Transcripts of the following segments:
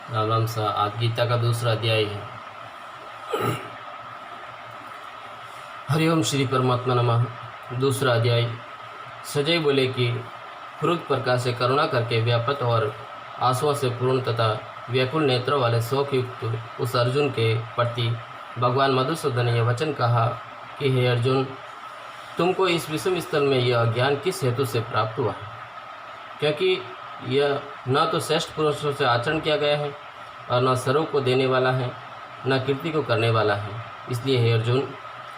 राम राम सा। आज गीता का दूसरा अध्याय है। हरिओम श्री परमात्मा नमः। दूसरा अध्याय। सजय बोले कि क्रुद्ध प्रकार से करुणा करके व्यापत और आंसुओं से पूर्ण तथा व्याकुल नेत्रों वाले शोक युक्त उस अर्जुन के प्रति भगवान मधुसूदन ने यह वचन कहा कि हे अर्जुन, तुमको इस विषम स्थल में यह ज्ञान किस हेतु से प्राप्त हुआ है? क्योंकि यह न तो श्रेष्ठ पुरुषों से आचरण किया गया है और न स्वरूप को देने वाला है, न कीर्ति को करने वाला है। इसलिए हे अर्जुन,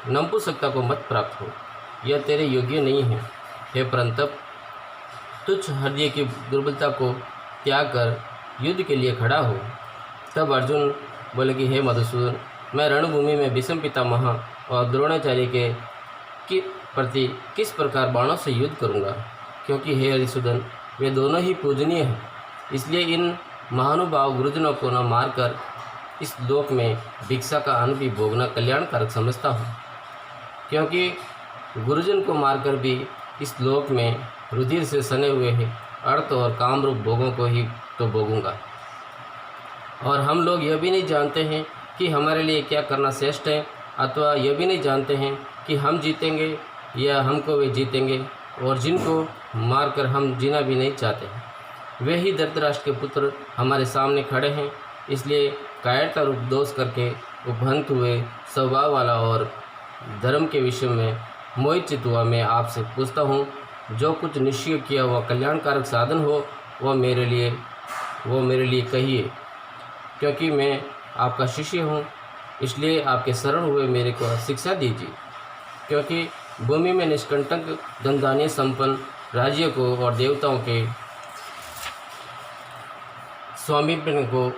नपुंसकता को मत प्राप्त हो, यह तेरे योग्य नहीं है। हे परंतप, तुच्छ हृदय की दुर्बलता को त्याग कर युद्ध के लिए खड़ा हो। तब अर्जुन बोले कि हे मधुसूदन, मैं रणभूमि में भीष्म पितामह और द्रोणाचार्य के प्रति किस प्रकार बाणों से युद्ध करूंगा? क्योंकि हे हरिसूदन, वे दोनों ही पूजनीय हैं। इसलिए इन महानुभाव गुरुजनों को न मारकर इस लोक में भिक्षा का अन्न भी भोगना कल्याणकारक समझता हूँ। क्योंकि गुरुजन को मारकर भी इस लोक में रुधिर से सने हुए हैं अर्थ और कामरूप भोगों को ही तो भोगूंगा। और हम लोग यह भी नहीं जानते हैं कि हमारे लिए क्या करना श्रेष्ठ है, अथवा यह भी नहीं जानते हैं कि हम जीतेंगे या हमको वे जीतेंगे, और जिनको मारकर हम जीना भी नहीं चाहते हैं वे ही धृतराष्ट्र के पुत्र हमारे सामने खड़े हैं। इसलिए कायरता रूप दोष करके उपहंत हुए स्वभाव वाला और धर्म के विषय में मोहित चित हुआ मैं आपसे पूछता हूँ, जो कुछ निश्चय किया हुआ कल्याणकारक साधन हो वो मेरे लिए कहिए। क्योंकि मैं आपका शिष्य हूँ, इसलिए आपके शरण हुए मेरे को शिक्षा दीजिए। क्योंकि भूमि में निष्कंटक धनधान्य संपन्न राज्य को और देवताओं के स्वामित्व को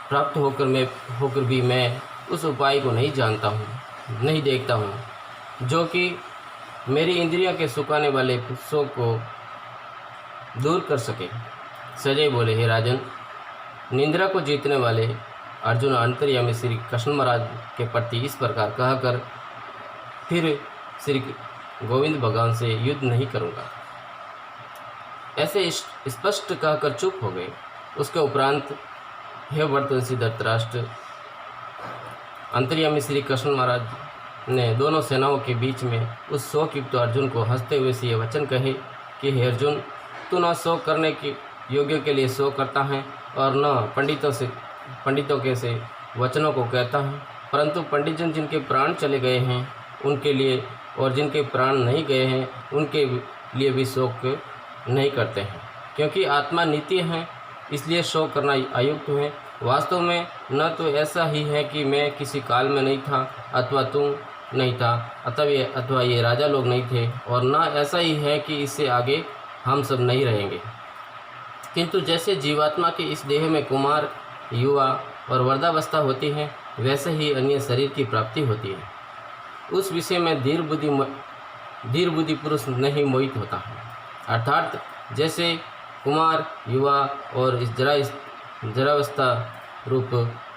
प्राप्त होकर भी मैं उस उपाय को नहीं जानता हूँ, नहीं देखता हूँ, जो कि मेरी इंद्रियों के सुखाने वाले शोक को दूर कर सके। सजय बोले, हे राजन, निंद्रा को जीतने वाले अर्जुन अंतर्यामी श्री कृष्ण महाराज के प्रति इस प्रकार कहकर फिर श्री गोविंद भगवान से युद्ध नहीं करूँगा, ऐसे स्पष्ट कहकर चुप हो गए। उसके उपरांत हे वर्तवंशी धृतराष्ट्र, अंतर्यामी श्री कृष्ण महाराज ने दोनों सेनाओं के बीच में उस शोकयुक्त अर्जुन को हंसते हुए से ये वचन कहे कि हे अर्जुन, तू न शोक करने के योग्य के लिए शोक करता है और न पंडितों के से वचनों को कहता है, परंतु पंडितजन जिनके प्राण चले गए हैं उनके लिए और जिनके प्राण नहीं गए हैं उनके लिए भी शोक नहीं करते हैं। क्योंकि आत्मा नित्य है, इसलिए शोक करना अयुक्त है। वास्तव में न तो ऐसा ही है कि मैं किसी काल में नहीं था अथवा तू नहीं था अथवा ये राजा लोग नहीं थे, और न ऐसा ही है कि इससे आगे हम सब नहीं रहेंगे। किंतु जैसे जीवात्मा के इस देह में कुमार, युवा और वृद्धावस्था होती है, वैसे ही अन्य शरीर की प्राप्ति होती है। उस विषय में धीर बुद्धि पुरुष नहीं मोहित होता है। अर्थात जैसे कुमार, युवा और इस जरावस्था रूप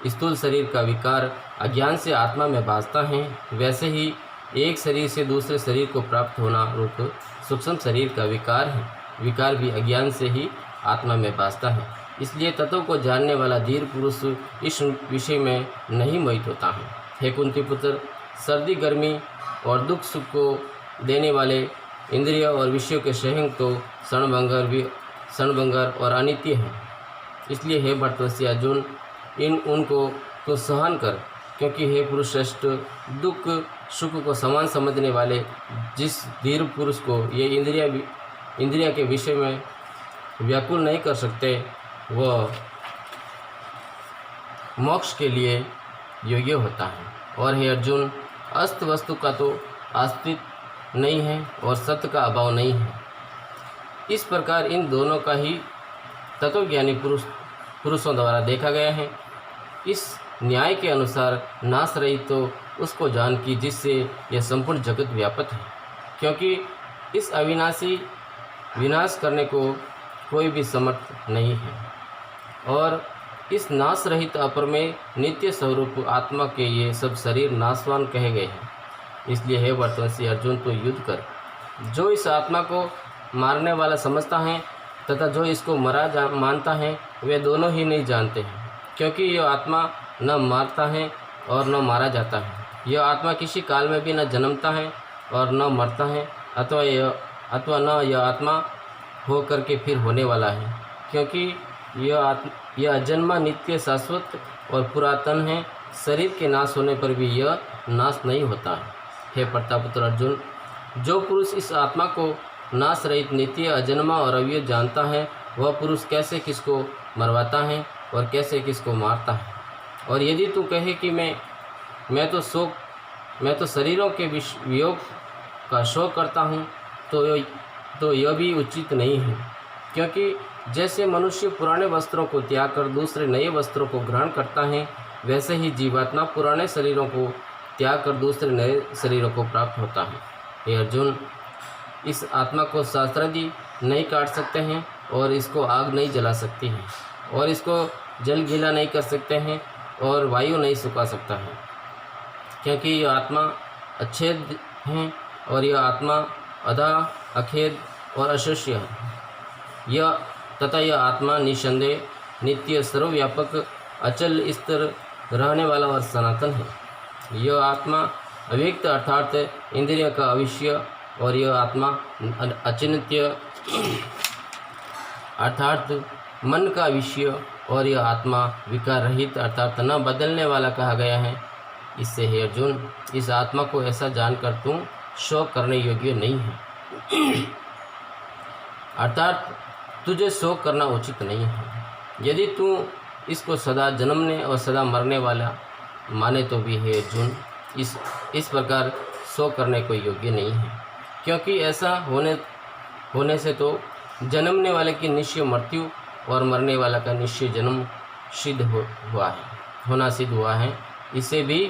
स्थूल शरीर का विकार अज्ञान से आत्मा में भासता है, वैसे ही एक शरीर से दूसरे शरीर को प्राप्त होना रूप सूक्ष्म शरीर का विकार भी अज्ञान से ही आत्मा में भासता है। इसलिए तत्व को जानने वाला धीर पुरुष इस विषय में नहीं मोहित होता है। हे कुंती पुत्र, सर्दी गर्मी और दुख सुख को देने वाले इंद्रिय और विषयों के शहंग तो क्षणभंगर और अनित्य हैं। इसलिए हे भरतवंशी अर्जुन, उनको तो सहन कर। क्योंकि हे पुरुष श्रेष्ठ, दुख सुख को समान समझने वाले जिस धीर पुरुष को ये इंद्रिया के विषय में व्याकुल नहीं कर सकते, वह मोक्ष के लिए योग्य होता है। और हे अर्जुन, अस्त वस्तु का तो अस्तित्व नहीं है और सत्य का अभाव नहीं है। इस प्रकार इन दोनों का ही तत्वज्ञानी पुरुषों द्वारा देखा गया है। इस न्याय के अनुसार नाश रहित तो उसको जान की जिससे यह संपूर्ण जगत व्यापक है। क्योंकि इस अविनाशी विनाश करने को कोई भी समर्थ नहीं है, और इस नाश रहित अपरमेय नित्य स्वरूप आत्मा के ये सब शरीर नाशवान कहे गए हैं। इसलिए हे वर्तवंशी अर्जुन, तो युद्ध कर। जो इस आत्मा को मारने वाला समझता है तथा जो इसको मरा मानता है, वे दोनों ही नहीं जानते हैं। क्योंकि यह आत्मा न मारता है और न मारा जाता है। यह आत्मा किसी काल में भी न जन्मता है और न मरता है, अथवा न यह आत्मा हो करके फिर होने वाला है, क्योंकि यह अजन्मा, नित्य, शाश्वत और पुरातन है। शरीर के नाश होने पर भी यह नाश नहीं होता है। हे प्रतापपुत्र अर्जुन, जो पुरुष इस आत्मा को नाश रहित, नित्य, अजन्मा और अव्यय जानता है, वह पुरुष कैसे किसको मरवाता है और कैसे किसको मारता है। और यदि तू कहे कि मैं तो शरीरों के वियोग का शोक करता हूँ, तो यह भी उचित नहीं है, क्योंकि जैसे मनुष्य पुराने वस्त्रों को त्याग कर दूसरे नए वस्त्रों को ग्रहण करता है, वैसे ही जीवात्मा पुराने शरीरों को त्याग कर दूसरे नए शरीरों को प्राप्त होता है। हे अर्जुन, इस आत्मा को शास्त्रादि नहीं काट सकते हैं और इसको आग नहीं जला सकती है और इसको जल गीला नहीं कर सकते हैं और वायु नहीं सुखा सकता है, क्योंकि यह आत्मा अच्छेद है और यह आत्मा अधा, अखेद और अशूष्य है। यह आत्मा निसंदेह, नित्य, सर्वव्यापक, अचल, स्थिर रहने वाला और सनातन है। यह आत्मा अव्यक्त अर्थात इंद्रिय का अविष्य और यह आत्मा अचिन्त्य अर्थात मन का विषय और यह आत्मा विकार रहित अर्थात न बदलने वाला कहा गया है। इससे हे अर्जुन, इस आत्मा को ऐसा जानकर तू शोक करने योग्य नहीं है, अर्थात तुझे शोक करना उचित नहीं है। यदि तू इसको सदा जन्मने और सदा मरने वाला माने तो भी हे अर्जुन, इस प्रकार शोक करने को योग्य नहीं है, क्योंकि ऐसा होने से तो जन्मने वाले की निश्चय मृत्यु और मरने वाला का निश्चय जन्म होना सिद्ध हुआ है। इसे भी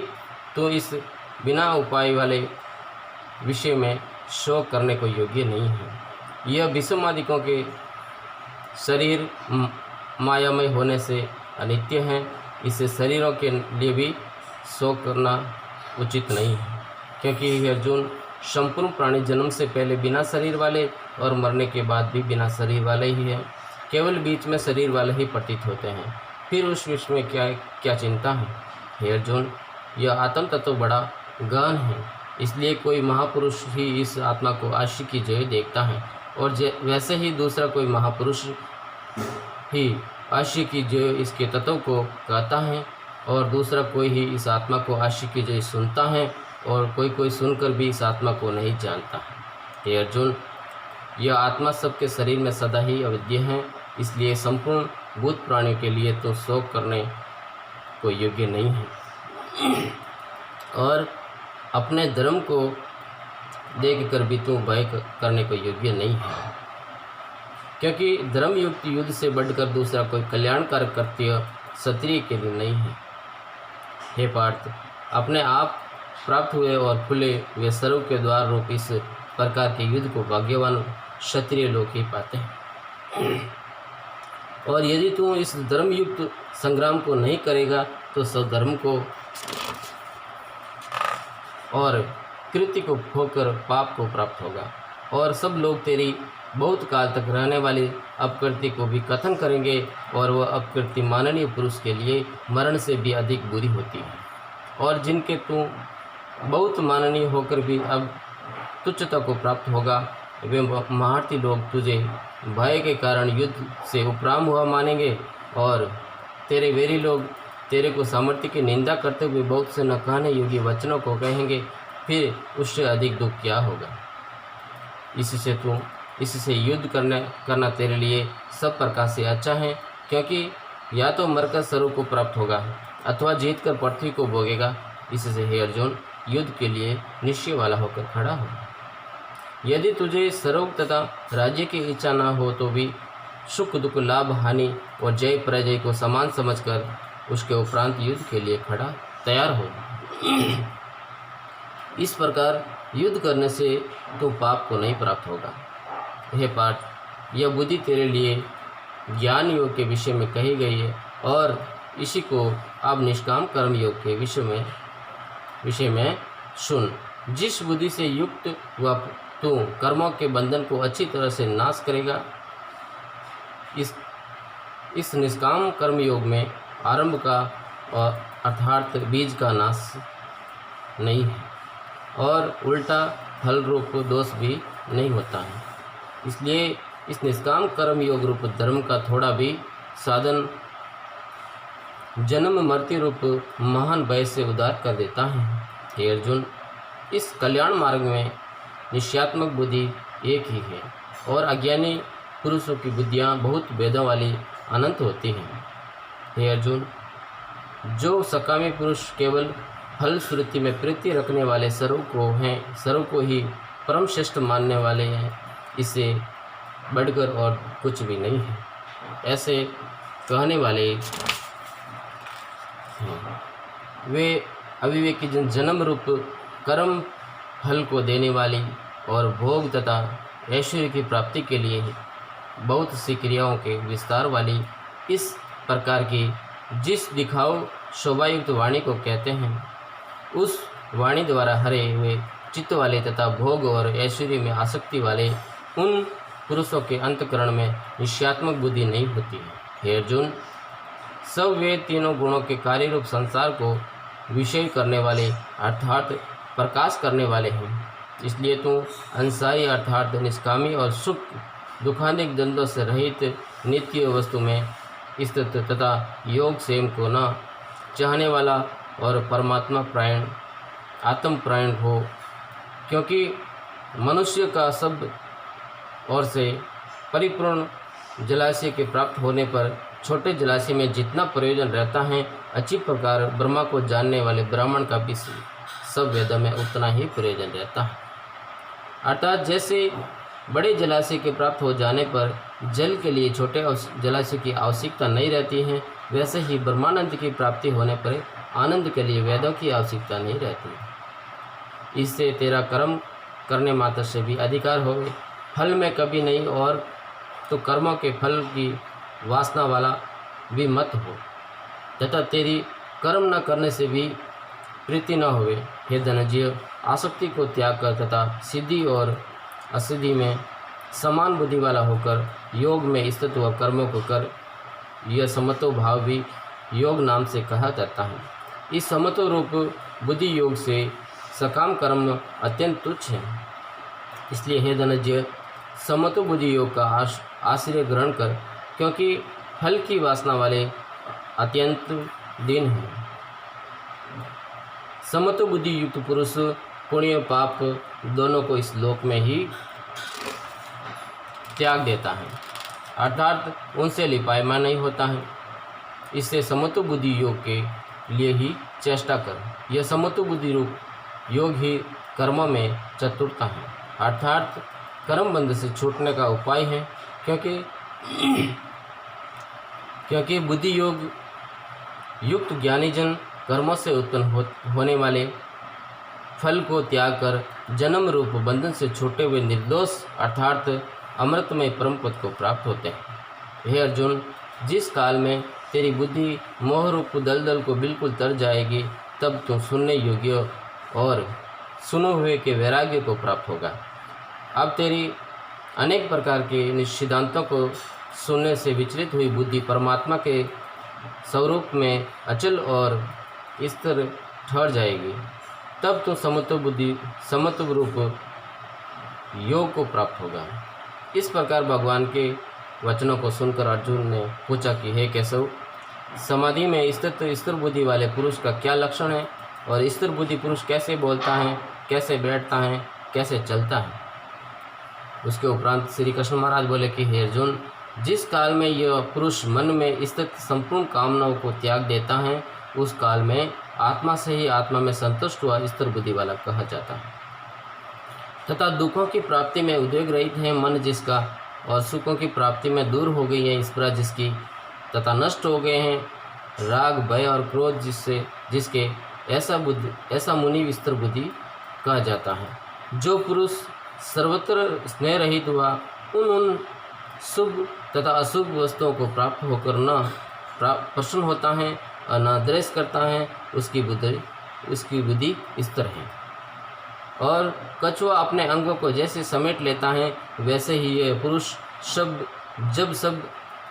तो इस बिना उपाय वाले विषय में शोक करने को योग्य नहीं है। यह विषमादिकों के शरीर मायामय होने से अनित्य हैं, इसे शरीरों के लिए भी शोक करना उचित नहीं है, क्योंकि अर्जुन, संपूर्ण प्राणी जन्म से पहले बिना शरीर वाले और मरने के बाद भी बिना शरीर वाले ही हैं। केवल बीच में शरीर वाले ही प्रतीत होते हैं, फिर उस विषय में क्या चिंता है। हे अर्जुन, यह आत्म तत्व बड़ा गहन है, इसलिए कोई महापुरुष ही इस आत्मा को आशिक की जय देखता है और वैसे ही दूसरा कोई महापुरुष ही आशिक की जय इसके तत्व को कहता है और दूसरा कोई ही इस आत्मा को आशिक की जय सुनता है और कोई सुनकर भी इस आत्मा को नहीं जानता है। हे अर्जुन, यह आत्मा सबके शरीर में सदा ही अविद्य है, इसलिए संपूर्ण भूत प्राणियों के लिए तो शोक करने को योग्य नहीं है और अपने धर्म को देखकर भी तू भय करने को योग्य नहीं है, क्योंकि धर्म युक्त युद्ध से बढ़कर दूसरा कोई कल्याणकारक कृत्य क्षत्रिय के लिए नहीं है। हे पार्थ, अपने आप प्राप्त हुए और खुले हुए सर्व के द्वार रूप इस प्रकार के युद्ध को भाग्यवान क्षत्रिय लोग ही पाते हैं। और यदि तू इस धर्मयुक्त संग्राम को नहीं करेगा तो स्वधर्म को और कृत्य को खोकर पाप को प्राप्त होगा और सब लोग तेरी बहुत काल तक रहने वाली अपकृति को भी कथन करेंगे और वह अपकृति माननीय पुरुष के लिए मरण से भी अधिक बुरी होती है और जिनके तू बहुत माननीय होकर भी अब तुच्छता को प्राप्त होगा, वे महारथी लोग तुझे भय के कारण युद्ध से उपराम हुआ मानेंगे और तेरे वेरी लोग तेरे को सामर्थ्य की निंदा करते हुए बहुत से न कहने योग्य वचनों को कहेंगे, फिर उससे अधिक दुख क्या होगा। इससे युद्ध करना तेरे लिए सब प्रकार से अच्छा है, क्योंकि या तो मरकर स्वरूप को प्राप्त होगा अथवा जीतकर पृथ्वी को भोगेगा। इससे हे अर्जुन, युद्ध के लिए निश्चय वाला होकर खड़ा हो। यदि तुझे स्वरूप तथा राज्य की इच्छा न हो तो भी सुख दुख, लाभ हानि और जय पराजय को समान समझकर उसके उपरांत युद्ध के लिए तैयार हो। इस प्रकार युद्ध करने से तो पाप को नहीं प्राप्त होगा। हे पार्थ, यह बुद्धि तेरे लिए ज्ञान योग के विषय में कही गई है और इसी को आप निष्काम कर्म योग के विषय में सुन। जिस बुद्धि से युक्त हुआ तू कर्मों के बंधन को अच्छी तरह से नाश करेगा। इस निष्काम कर्म योग में आरंभ का और अर्थात बीज का नाश नहीं है, और उल्टा फल रूप दोष भी नहीं होता है। इसलिए इस निष्काम कर्म योग रूप धर्म का थोड़ा भी साधन जन्म मृत्यु रूप महान भय से उद्धार कर देता है। हे अर्जुन, इस कल्याण मार्ग में निश्चयात्मक बुद्धि एक ही है, और अज्ञानी पुरुषों की बुद्धियाँ बहुत भेदों वाली अनंत होती हैं। हे अर्जुन, जो सकामी पुरुष केवल फल श्रुति में प्रीति रखने वाले सर्व को ही परम श्रेष्ठ मानने वाले हैं, इससे बढ़कर और कुछ भी नहीं है, ऐसे कहने वाले वे अविवेकी जन्म रूप कर्म फल को देने वाली और भोग तथा ऐश्वर्य की प्राप्ति के लिए बहुत सी क्रियाओं के विस्तार वाली इस प्रकार की जिस दिखाऊ शोभायुक्त वाणी को कहते हैं, उस वाणी द्वारा हरे हुए चित्त वाले तथा भोग और ऐश्वर्य में आसक्ति वाले उन पुरुषों के अंतकरण में निश्चयात्मक बुद्धि नहीं होती है। हे अर्जुन, सब वे तीनों गुणों के कार्य रूप संसार को विषय करने वाले अर्थात प्रकाश करने वाले हैं। इसलिए तू अंसारी अर्थात निष्कामी और सुख दुखांतिक द्वंद्वों से रहित नित्य वस्तु में स्थित तथा योग सेम को न चाहने वाला और परमात्मा प्रायण आत्म प्रायण हो, क्योंकि मनुष्य का सब ओर से परिपूर्ण जलाशय के प्राप्त होने पर छोटे जलाशय में जितना प्रयोजन रहता है, अच्छी प्रकार ब्रह्मा को जानने वाले ब्राह्मण का भी सब वेदों में उतना ही प्रयोजन रहता है। अर्थात जैसे बड़े जलाशय के प्राप्त हो जाने पर जल के लिए छोटे जलाशय की आवश्यकता नहीं रहती है, वैसे ही ब्रह्मानंद की प्राप्ति होने पर आनंद के लिए वेदों की आवश्यकता नहीं रहती। इससे तेरा कर्म करने मात्र से भी अधिकार हो, फल में कभी नहीं, और तो कर्मों के फल की वासना वाला भी मत हो, तथा तेरी कर्म न करने से भी प्रीति न होवे। हे धनंजय, आसक्ति को त्याग कर तथा सिद्धि और असिद्धि में समान बुद्धि वाला होकर योग में स्थित हुआ कर्मों को कर। यह समतो भाव भी योग नाम से कहा जाता है। इस समतो रूप बुद्धि योग से सकाम कर्म अत्यंत तुच्छ है। इसलिए हे धनंजय, समतो बुद्धि योग का आश्रय ग्रहण कर, क्योंकि फल की वासना वाले अत्यंत दीन हैं। समतो बुद्धि युक्त पुरुष पुण्य पाप दोनों को इस लोक में ही त्याग देता है, अर्थात उनसे लिपायमान नहीं होता है। इससे समतो बुद्धि योग के लिए ही चेष्टा कर। यह समतो बुद्धि रूप योग ही कर्मों में चतुरता है, अर्थात कर्म बंध से छूटने का उपाय है, क्योंकि बुद्धि योग युक्त ज्ञानी जन कर्मों से उत्पन्न होने वाले फल को त्याग कर जन्म रूप बंधन से छूटे हुए निर्दोष अर्थात अमृतमय परम पद को प्राप्त होते हैं। हे अर्जुन, जिस काल में तेरी बुद्धि मोह रूप दलदल को बिल्कुल तर जाएगी, तब तुम सुनने योग्य और सुनो हुए के वैराग्य को प्राप्त होगा। अब तेरी अनेक प्रकार के सिद्धांतों को सुनने से विचलित हुई बुद्धि परमात्मा के स्वरूप में अचल और स्थिर ठहर जाएगी। तब तो समत्व रूप योग को प्राप्त होगा। इस प्रकार भगवान के वचनों को सुनकर अर्जुन ने पूछा कि हे केशव, समाधि में स्थित स्थिर बुद्धि वाले पुरुष का क्या लक्षण है, और स्थिर बुद्धि पुरुष कैसे बोलता है, कैसे बैठता है, कैसे चलता है। उसके उपरांत श्री कृष्ण महाराज बोले कि हे अर्जुन, जिस काल में यह पुरुष मन में स्थित संपूर्ण कामनाओं को त्याग देता है, उस काल में आत्मा से ही आत्मा में संतुष्ट हुआ स्थिर बुद्धि वाला कहा जाता है। तथा दुखों की प्राप्ति में उद्वेग रहित है मन जिसका, और सुखों की प्राप्ति में दूर हो गई है स्पृहा जिसकी, तथा नष्ट हो गए हैं राग भय और क्रोध जिसके, ऐसा मुनि स्थिर बुद्धि कहा जाता है। जो पुरुष सर्वत्र स्नेह रहित हुआ, उन शुभ तथा अशुभ वस्तुओं को प्राप्त होकर न प्रसन्न होता है और न द्वेष करता है, उसकी बुद्धि स्थिर है। और कछुआ अपने अंगों को जैसे समेट लेता है, वैसे ही यह पुरुष जब सब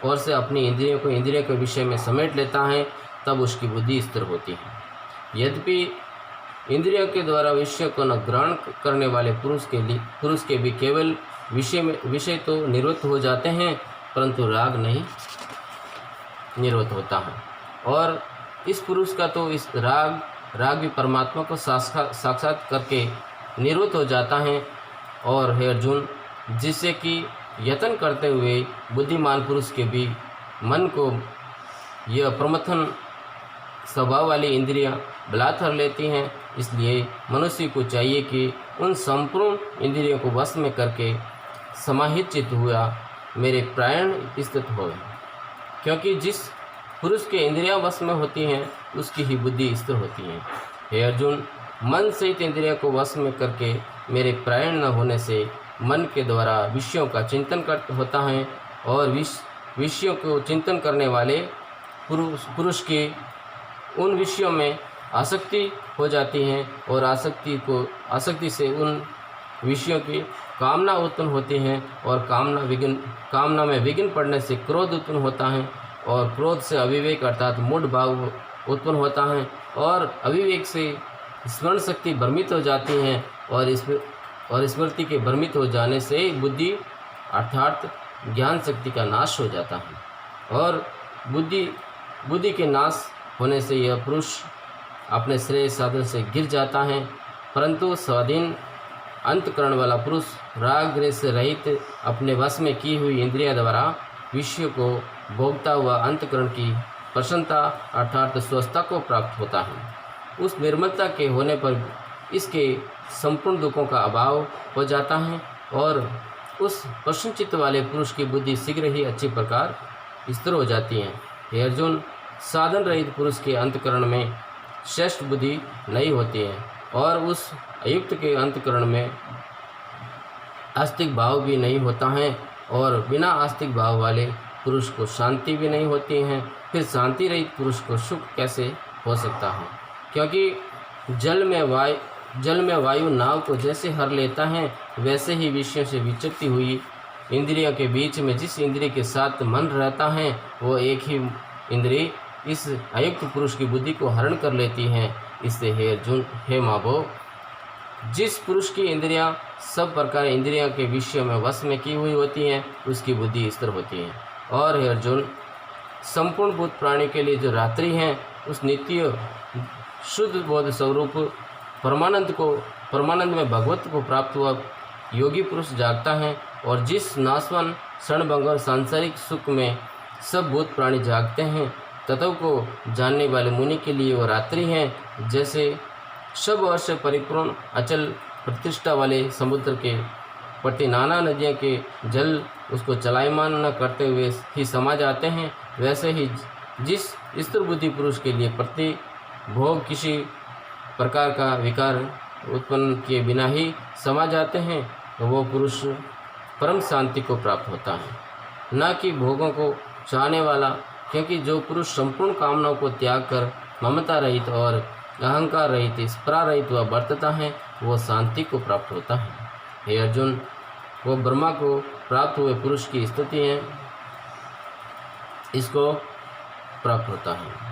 और से अपनी इंद्रियों को इंद्रियों के विषय में समेट लेता है, तब उसकी बुद्धि स्थिर होती है। यद्यपि इंद्रियों के द्वारा विषय को न ग्रहण करने वाले पुरुष के भी केवल विषय तो निवृत्त हो जाते हैं, परंतु राग नहीं निवृत्त होता है। और इस पुरुष का तो इस राग भी परमात्मा को साक्षात करके निवृत्त हो जाता है। और हे अर्जुन, जिससे कि यत्न करते हुए बुद्धिमान पुरुष के भी मन को यह प्रमथन स्वभाव वाली इंद्रियां बलात्कार लेती हैं। इसलिए मनुष्य को चाहिए कि उन संपूर्ण इंद्रियों को वश में करके समाहित चित्त हुआ मेरे प्राण स्थित हो, क्योंकि जिस पुरुष के इंद्रियां वश में होती हैं उसकी ही बुद्धि स्थिर होती है। हे अर्जुन, मन सहित इंद्रियों को वश में करके मेरे प्राण न होने से मन के द्वारा विषयों का चिंतन होता है, और विषयों को चिंतन करने वाले पुरुष के उन विषयों में आसक्ति हो जाती है, और आसक्ति से उन विषयों की कामना उत्पन्न होती है, और कामना में विघ्न पड़ने से क्रोध उत्पन्न होता है, और क्रोध से अविवेक अर्थात मूढ़ भाव उत्पन्न होता है, और अविवेक से स्मरण शक्ति भ्रमित हो जाती है, और स्मृति के भ्रमित हो जाने से बुद्धि अर्थात ज्ञान शक्ति का नाश हो जाता है। और बुद्धि के नाश होने से यह पुरुष अपने श्रेय साधन से गिर जाता है। परंतु स्वाधीन अंतकरण वाला पुरुष राग द्वेष से रहित अपने वश में की हुई इंद्रिया द्वारा विषय को भोगता हुआ अंतकरण की प्रसन्नता अर्थात स्वस्थता को प्राप्त होता है। उस निर्मलता के होने पर इसके संपूर्ण दुखों का अभाव हो जाता है, और उस प्रसन्नचित्त वाले पुरुष की बुद्धि शीघ्र ही अच्छी प्रकार स्थिर हो जाती है। हे अर्जुन, साधन रहित पुरुष के अंतकरण में श्रेष्ठ बुद्धि नहीं होती है, और उस अयुक्त के अंतकरण में आस्तिक भाव भी नहीं होता है, और बिना आस्तिक भाव वाले पुरुष को शांति भी नहीं होती है। फिर शांति रहित पुरुष को सुख कैसे हो सकता है? क्योंकि जल में वायु नाव को जैसे हर लेता है, वैसे ही विषयों से विचरती हुई इंद्रियों के बीच में जिस इंद्रिय के साथ मन रहता है, वो एक ही इंद्रिय इस अयुक्त पुरुष की बुद्धि को हरण कर लेती हैं। इससे हे अर्जुन, हे माभो, जिस पुरुष की इंद्रियां सब प्रकार इंद्रियों के विषयों में वश में की हुई होती हैं, उसकी बुद्धि स्थिर होती है। और हे अर्जुन, संपूर्ण भूत प्राणी के लिए जो रात्रि हैं, उस नित्य शुद्ध बोध स्वरूप परमानंद में भगवत को प्राप्त हुआ योगी पुरुष जागता है, और जिस नाशवान क्षणभंग और सांसारिक सुख में सब भूत प्राणी जागते हैं, तत्व को जानने वाले मुनि के लिए वो रात्रि हैं। जैसे सब वर्ष परिपूर्ण अचल प्रतिष्ठा वाले समुद्र के प्रति नाना नदियों के जल उसको चलायमान न करते हुए ही समा जाते हैं, वैसे ही जिस स्थिर बुद्धि पुरुष के लिए प्रति भोग किसी प्रकार का विकार उत्पन्न किए बिना ही समा जाते हैं, तो वो पुरुष परम शांति को प्राप्त होता है, न कि भोगों को चाहने वाला। क्योंकि जो पुरुष संपूर्ण कामनाओं को त्याग कर ममता रहित और अहंकार रहित स्पृहा रहित वह बरतता है, वो शांति को प्राप्त होता है। हे अर्जुन, वो ब्रह्मा को प्राप्त हुए पुरुष की स्थिति है, इसको प्राप्त होता है,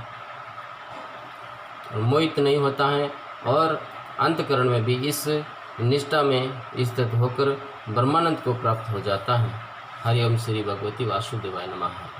मोहित नहीं होता है, और अंतकरण में भी इस निष्ठा में स्थित होकर ब्रह्मानंद को प्राप्त हो जाता है। हरि ओम श्री भगवती वासुदेवाय नमः।